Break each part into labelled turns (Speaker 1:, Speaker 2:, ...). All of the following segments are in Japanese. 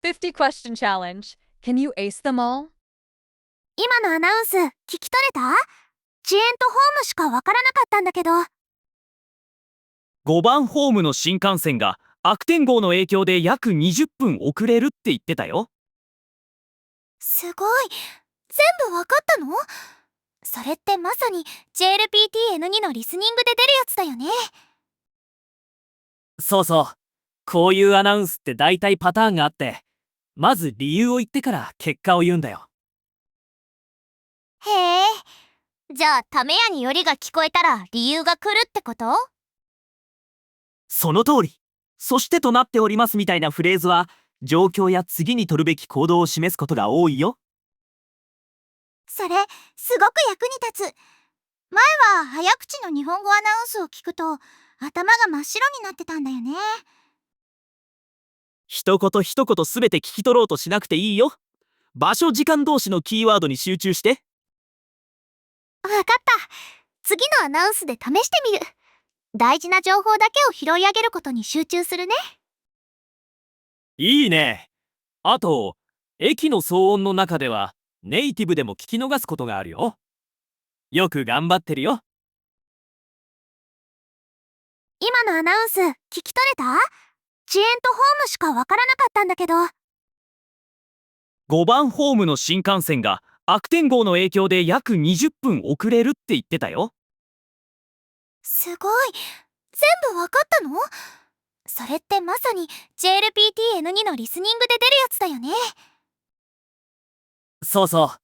Speaker 1: 50 question challenge. Can you ace them all?
Speaker 2: 今のアナウンス聞き取れた？遅延とホームしかわからなかったんだけど。
Speaker 3: 5番ホームの新幹線が悪天候の影響で約20分遅れるって言ってたよ。
Speaker 2: すごい。全部わかったの？それってまさに JLPT-N2 のリスニングで出るやつだよね。
Speaker 3: そうそう。こういうアナウンスって大体パターンがあって、まず理由を言ってから結果を言うんだよ。
Speaker 2: へえ。じゃあ、ためやによりが聞こえたら理由が来るってこと？
Speaker 3: その通り。そしてとなっておりますみたいなフレーズは、状況や次に取るべき行動を示すことが多いよ。
Speaker 2: それ、すごく役に立つ。前は早口の日本語アナウンスを聞くと、頭が真っ白になってたんだよね。
Speaker 3: 一言一言すべて聞き取ろうとしなくていいよ。場所時間同士のキーワードに集中して。
Speaker 2: わかった。次のアナウンスで試してみる。大事な情報だけを拾い上げることに集中するね。
Speaker 3: いいね。あと、駅の騒音の中ではネイティブでも聞き逃すことがあるよ。よく頑張ってるよ。
Speaker 2: 今のアナウンス聞き取れた？遅延とホームしかわからなかったんだけど。
Speaker 3: 5番ホームの新幹線が悪天候の影響で約20分遅れるって言ってたよ。
Speaker 2: すごい。全部わかったの？それってまさに JLPT-N2 のリスニングで出るやつだよね。
Speaker 3: そうそう。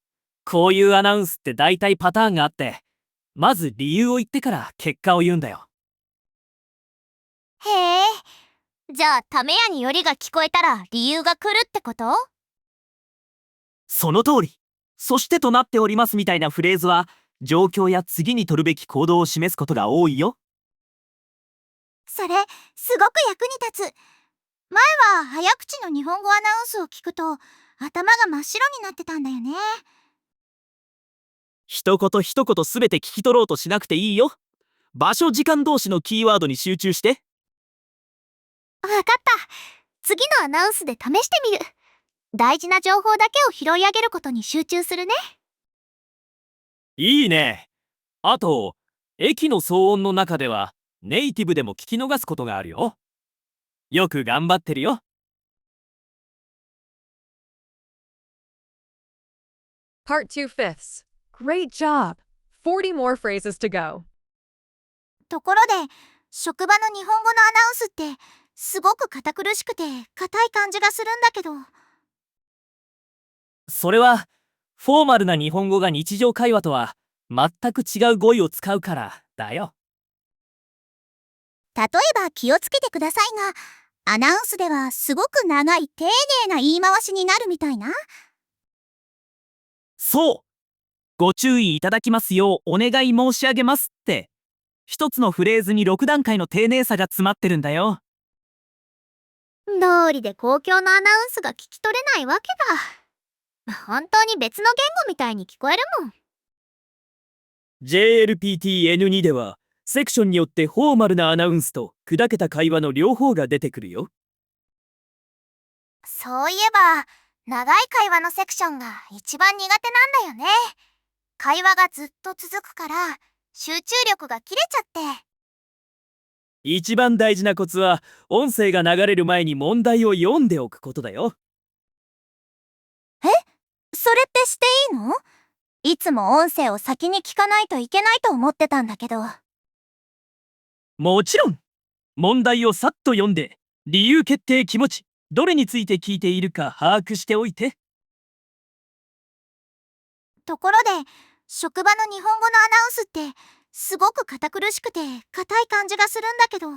Speaker 3: こういうアナウンスって大体パターンがあって、まず理由を言ってから結果を言うんだよ。
Speaker 2: へえ。じゃあ、ためやによりが聞こえたら理由が来るってこと？
Speaker 3: その通り。そしてとなっておりますみたいなフレーズは、状況や次に取るべき行動を示すことが多いよ。
Speaker 2: それ、すごく役に立つ。前は早口の日本語アナウンスを聞くと、頭が真っ白になってたんだよね。
Speaker 3: 一言一言すべて聞き取ろうとしなくていいよ。場所時間同士のキーワードに集中して。
Speaker 2: わかった。次のアナウンスで試してみる。大事な情報だけを拾い上げることに集中するね。
Speaker 3: いいね。あと、駅の騒音の中ではネイティブでも聞き逃すことがあるよ。よく頑張ってるよ。
Speaker 1: Part 2 fifths. Great job. 40 more phrases to go.
Speaker 2: ところで、職場の日本語のアナウンスってすごく堅苦しくて硬い感じがするんだけど。
Speaker 3: それは、フォーマルな日本語が日常会話とは全く違う語彙を使うからだよ。
Speaker 2: 例えば気をつけてくださいが、アナウンスではすごく長い丁寧な言い回しになるみたいな。
Speaker 3: そう。ご注意いただきますようお願い申し上げますって、一つのフレーズに6段階の丁寧さが詰まってるんだよ。
Speaker 2: 道理で公共のアナウンスが聞き取れないわけだ。本当に別の言語みたいに聞こえるもん。
Speaker 3: JLPT-N2 では、セクションによってフォーマルなアナウンスと砕けた会話の両方が出てくるよ。
Speaker 2: そういえば、長い会話のセクションが一番苦手なんだよね。会話がずっと続くから、集中力が切れちゃって。
Speaker 3: 一番大事なコツは、音声が流れる前に問題を読んでおくことだよ。
Speaker 2: それってしていいの？いつも音声を先に聞かないといけないと思ってたんだけど。
Speaker 3: もちろん。問題をさっと読んで、理由決定気持ち、どれについて聞いているか把握しておいて。
Speaker 2: ところで、職場の日本語のアナウンスってすごく堅苦しくて硬い感じがするんだけど。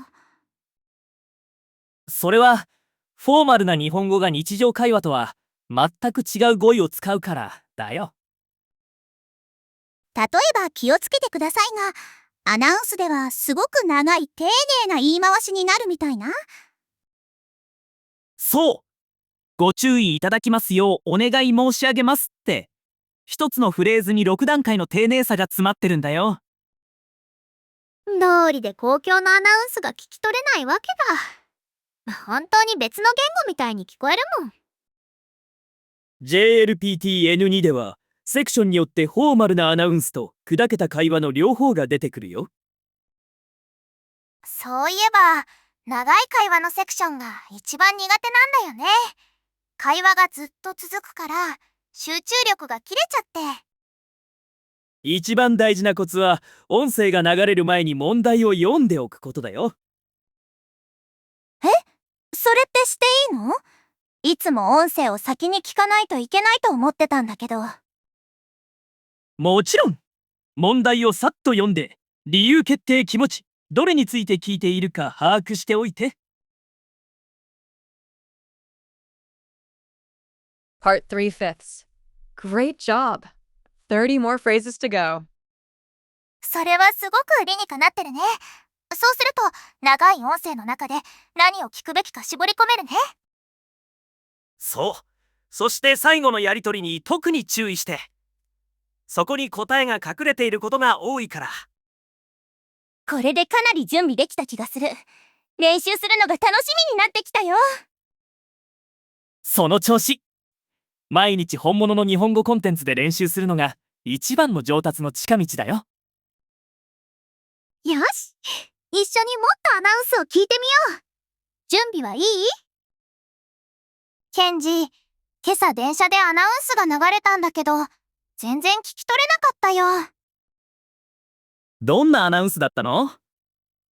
Speaker 3: それは、フォーマルな日本語が日常会話とは全く違う語彙を使うからだよ。
Speaker 2: 例えば気をつけてくださいが、アナウンスではすごく長い丁寧な言い回しになるみたいな。
Speaker 3: そう。ご注意いただきますようお願い申し上げますって、一つのフレーズに6段階の丁寧さが詰まってるんだよ。
Speaker 2: 道理で公共のアナウンスが聞き取れないわけだ。本当に別の言語みたいに聞こえるもん。
Speaker 3: JLPT-N2 ではセクションによってフォーマルなアナウンスと砕けた会話の両方が出てくるよ。
Speaker 2: そういえば、長い会話のセクションが一番苦手なんだよね。会話がずっと続くから、集中力が切れちゃって。
Speaker 3: 一番大事なコツは音声が流れる前に問題を読んでおくことだよ。
Speaker 2: それってしていいの？いつも音声を先に聞かないといけないと思ってたんだけど。
Speaker 3: もちろん問題をさっと読んで理由決定気持ちどれについて聞いているか把握しておいて。
Speaker 1: Part 3 fifths. Great job. 30 more phrases to go.
Speaker 2: それはすごく理にかなってるね。そうすると、長い音声の中で何を聞くべきか絞り込めるね。
Speaker 3: そう。そして最後のやりとりに特に注意して。そこに答えが隠れていることが多いから。
Speaker 2: これでかなり準備できた気がする。練習するのが楽しみになってきたよ。
Speaker 3: その調子。毎日本物の日本語コンテンツで練習するのが一番の上達の近道だよ。
Speaker 2: よし、一緒にもっとアナウンスを聞いてみよう。準備はいい？ケンジ、今朝電車でアナウンスが流れたんだけど、全然聞き取れなかったよ。
Speaker 3: どんなアナウンスだったの？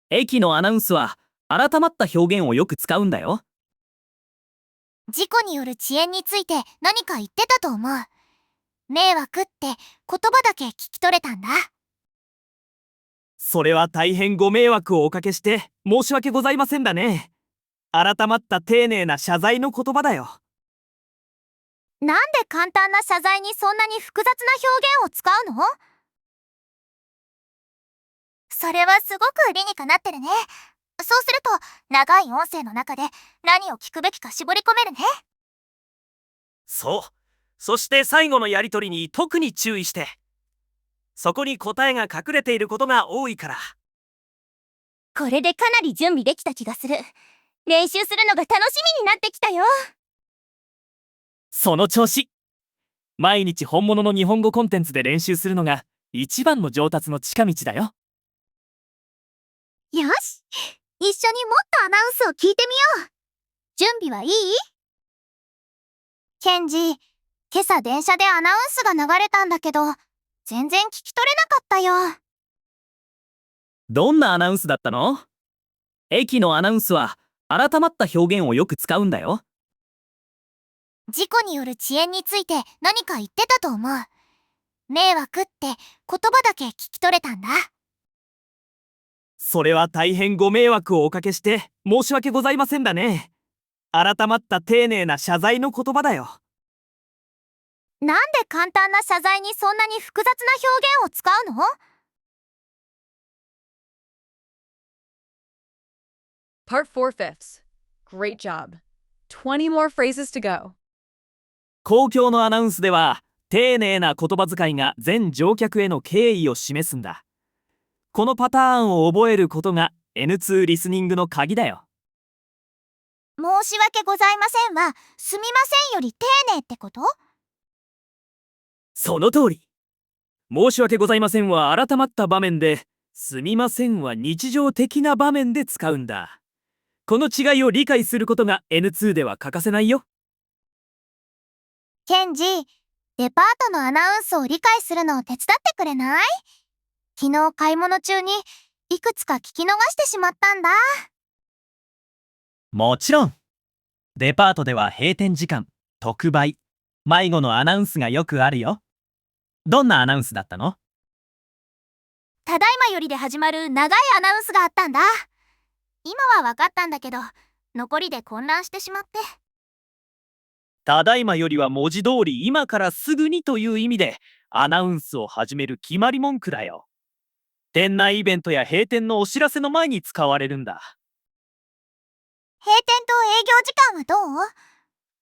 Speaker 3: 駅のアナウンスは改まった表現をよく使うんだよ。
Speaker 2: 事故による遅延について何か言ってたと思う。迷惑って言葉だけ聞き取れたんだ。
Speaker 3: それは大変ご迷惑をおかけして申し訳ございませんだね。改まった丁寧な謝罪の言葉だよ。
Speaker 2: なんで簡単な謝罪にそんなに複雑な表現を使うの？それはすごく理にかなってるね。そうすると、長い音声の中で何を聞くべきか絞り込めるね。
Speaker 3: そう。そして最後のやりとりに特に注意して。そこに答えが隠れていることが多いから。
Speaker 2: これでかなり準備できた気がする。練習するのが楽しみになってきたよ。
Speaker 3: その調子。毎日本物の日本語コンテンツで練習するのが一番の上達の近道だよ。
Speaker 2: よし、一緒にもっとアナウンスを聞いてみよう。準備はいい？ケンジ、今朝電車でアナウンスが流れたんだけど、全然聞き取れなかったよ。
Speaker 3: どんなアナウンスだったの？駅のアナウンスは改まった表現をよく使うんだよ。
Speaker 2: 事故による遅延について何か言ってたと思う。迷惑って言葉だけ聞き取れたんだ。
Speaker 3: それは大変ご迷惑をおかけして申し訳ございませんだね。改まった丁寧な謝罪の言葉だよ。
Speaker 2: なんで簡単な謝罪にそんなに複雑な表現を使うの
Speaker 1: ？Part 4 fifths. Great job. 20 more phrases to go.
Speaker 3: 公共のアナウンスでは丁寧な言葉遣いが全乗客への敬意を示すんだ。このパターンを覚えることが N2 リスニングの鍵だよ。
Speaker 2: 申し訳ございませんは、すみませんより丁寧ってこと？
Speaker 3: その通り。申し訳ございませんは改まった場面で、すみませんは日常的な場面で使うんだ。この違いを理解することが N2 では欠かせないよ。
Speaker 2: ケンジ、デパートのアナウンスを理解するのを手伝ってくれない？昨日買い物中にいくつか聞き逃してしまったんだ。
Speaker 3: もちろん。デパートでは閉店時間、特売、迷子のアナウンスがよくあるよ。どんなアナウンスだったの？
Speaker 2: ただいまよりで始まる長いアナウンスがあったんだ。今は分かったんだけど、残りで混乱してしまって。
Speaker 3: ただいまよりは文字通り今からすぐにという意味でアナウンスを始める決まり文句だよ。店内イベントや閉店のお知らせの前に使われるんだ。
Speaker 2: 閉店と営業時間はどう？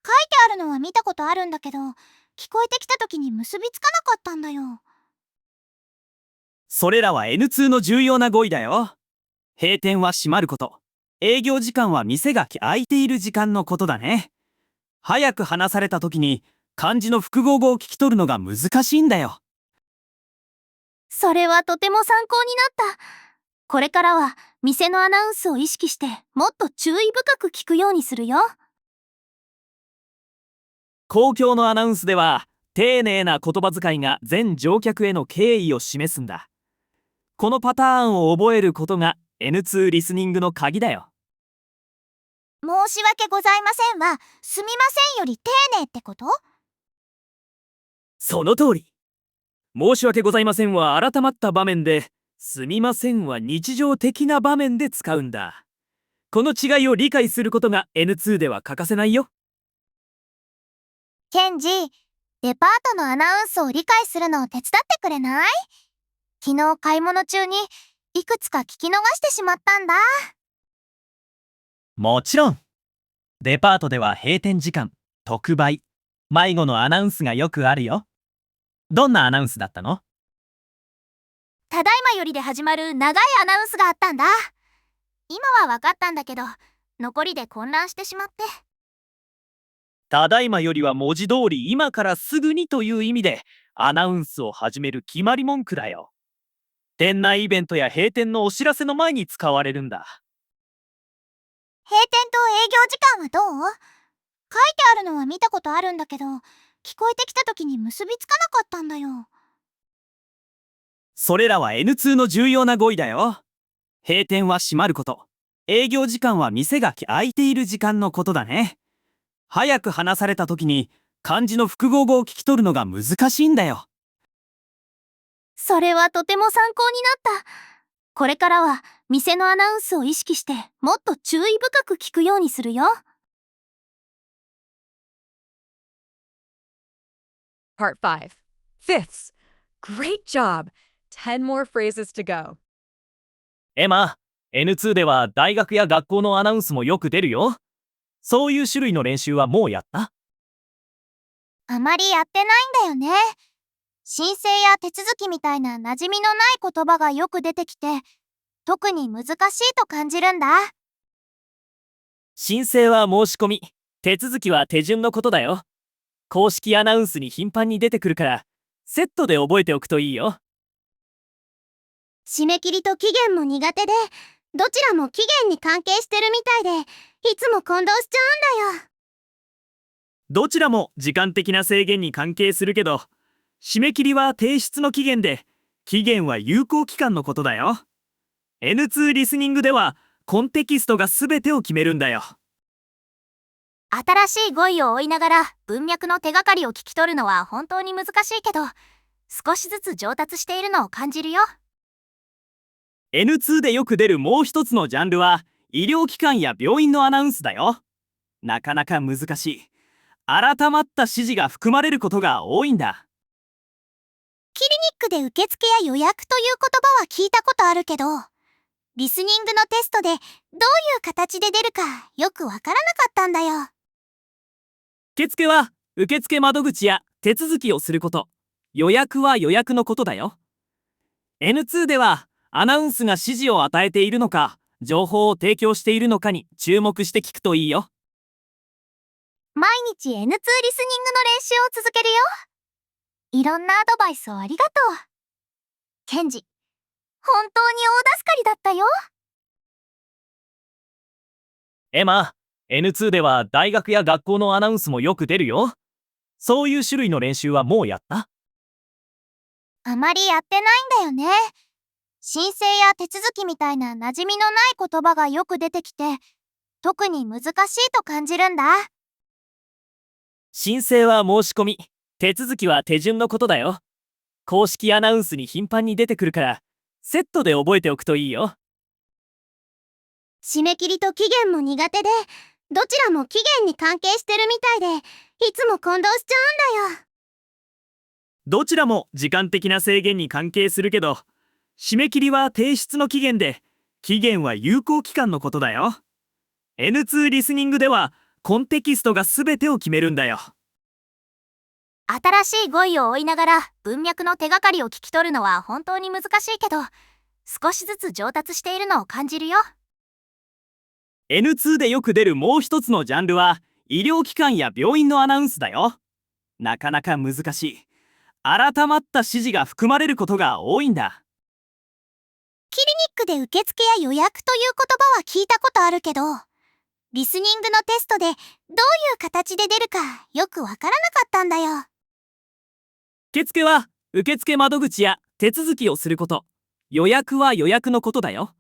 Speaker 2: 書いてあるのは見たことあるんだけど、聞こえてきた時に結びつかなかったんだよ。
Speaker 3: それらは N2 の重要な語彙だよ。閉店は閉まること。営業時間は店が開いている時間のことだね。早く話された時に漢字の複合語を聞き取るのが難しいんだよ。
Speaker 2: それはとても参考になった。これからは店のアナウンスを意識してもっと注意深く聞くようにするよ。
Speaker 3: 公共のアナウンスでは丁寧な言葉遣いが全乗客への敬意を示すんだ。このパターンを覚えることが N2 リスニングの鍵だよ。
Speaker 2: 申し訳ございませんは、すみませんより丁寧ってこと？
Speaker 3: その通り。申し訳ございませんは改まった場面で、すみませんは日常的な場面で使うんだ。この違いを理解することが N2 では欠かせないよ。
Speaker 2: ケンジ、デパートのアナウンスを理解するのを手伝ってくれない？昨日買い物中にいくつか聞き逃してしまったんだ。
Speaker 3: もちろん。デパートでは閉店時間、特売、迷子のアナウンスがよくあるよ。どんなアナウンスだったの？
Speaker 2: ただいまよりで始まる長いアナウンスがあったんだ。今は分かったんだけど、残りで混乱してしまって。
Speaker 3: ただいまよりは文字通り今からすぐにという意味でアナウンスを始める決まり文句だよ。店内イベントや閉店のお知らせの前に使われるんだ。
Speaker 2: 閉店と営業時間はどう？書いてあるのは見たことあるんだけど、聞こえてきた時に結びつかなかったんだよ。
Speaker 3: それらは N2 の重要な語彙だよ。閉店は閉まること。営業時間は店が開いている時間のことだね。早く話された時に漢字の複合語を聞き取るのが難しいんだよ。
Speaker 2: それはとても参考になった。これからは店のアナウンスを意識してもっと注意深く聞くようにするよ。
Speaker 1: Part 5. Fifths. Great job. 10 more phrases to go.
Speaker 3: エマ、N2 では大学や学校のアナウンスもよく出るよ。そういう種類の練習はもうやった？
Speaker 2: あまりやってないんだよね。申請や手続きみたいな馴染みのない言葉がよく出てきて、特に難しいと感じるんだ。
Speaker 3: 申請は申し込み、手続きは手順のことだよ。公式アナウンスに頻繁に出てくるから、セットで覚えておくといいよ。
Speaker 2: 締め切りと期限も苦手で、どちらも期限に関係してるみたいで、いつも混同しちゃうんだよ。
Speaker 3: どちらも時間的な制限に関係するけど、締め切りは提出の期限で、期限は有効期間のことだよ。N2 リスニングではコンテキストが全てを決めるんだよ。
Speaker 2: 新しい語彙を追いながら文脈の手がかりを聞き取るのは本当に難しいけど、少しずつ上達しているのを感じるよ。
Speaker 3: N2 でよく出るもう一つのジャンルは医療機関や病院のアナウンスだよ。なかなか難しい。改まった指示が含まれることが多いんだ。
Speaker 2: クリニックで受付や予約という言葉は聞いたことあるけど、リスニングのテストでどういう形で出るかよくわからなかったんだよ。
Speaker 3: 受付は受付窓口や手続きをすること。予約は予約のことだよ。N2 ではアナウンスが指示を与えているのか、情報を提供しているのかに注目して聞くといいよ。
Speaker 2: 毎日 N2 リスニングの練習を続けるよ。いろんなアドバイスをありがとう。ケンジ、本当に大助かりだったよ。
Speaker 3: エマ、N2 では大学や学校のアナウンスもよく出るよ。そういう種類の練習はもうやった？
Speaker 2: あまりやってないんだよね。申請や手続きみたいな馴染みのない言葉がよく出てきて、特に難しいと感じるんだ。
Speaker 3: 申請は申し込み、手続きは手順のことだよ。公式アナウンスに頻繁に出てくるから、セットで覚えておくといいよ。
Speaker 2: 締め切りと期限も苦手で、どちらも期限に関係してるみたいで、いつも混同しちゃうんだよ。
Speaker 3: どちらも時間的な制限に関係するけど、締め切りは提出の期限で、期限は有効期間のことだよ。N2 リスニングではコンテキストが全てを決めるんだよ。
Speaker 2: 新しい語彙を追いながら文脈の手がかりを聞き取るのは本当に難しいけど、少しずつ上達しているのを感じるよ。
Speaker 3: N2 でよく出るもう一つのジャンルは医療機関や病院のアナウンスだよ。なかなか難しい。改まった指示が含まれることが多いんだ。
Speaker 2: クリニックで受付や予約という言葉は聞いたことあるけど、リスニングのテストでどういう形で出るかよくわからなかったんだよ。
Speaker 3: 受付は受付窓口や手続きをすること。予約は予約のことだよ。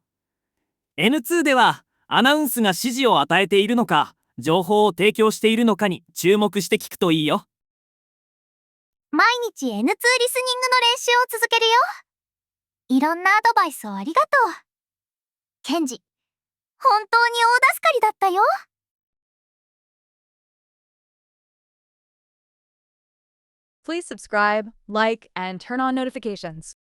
Speaker 3: N2 ではアナウンスが指示を与えているのか、情報を提供しているのかに注目して聞くといいよ。
Speaker 2: 毎日 N2 リスニングの練習を続けるよ。いろんなアドバイスをありがとう。ケンジ、本当に大助かりだったよ。
Speaker 1: Please subscribe, like, and turn on notifications.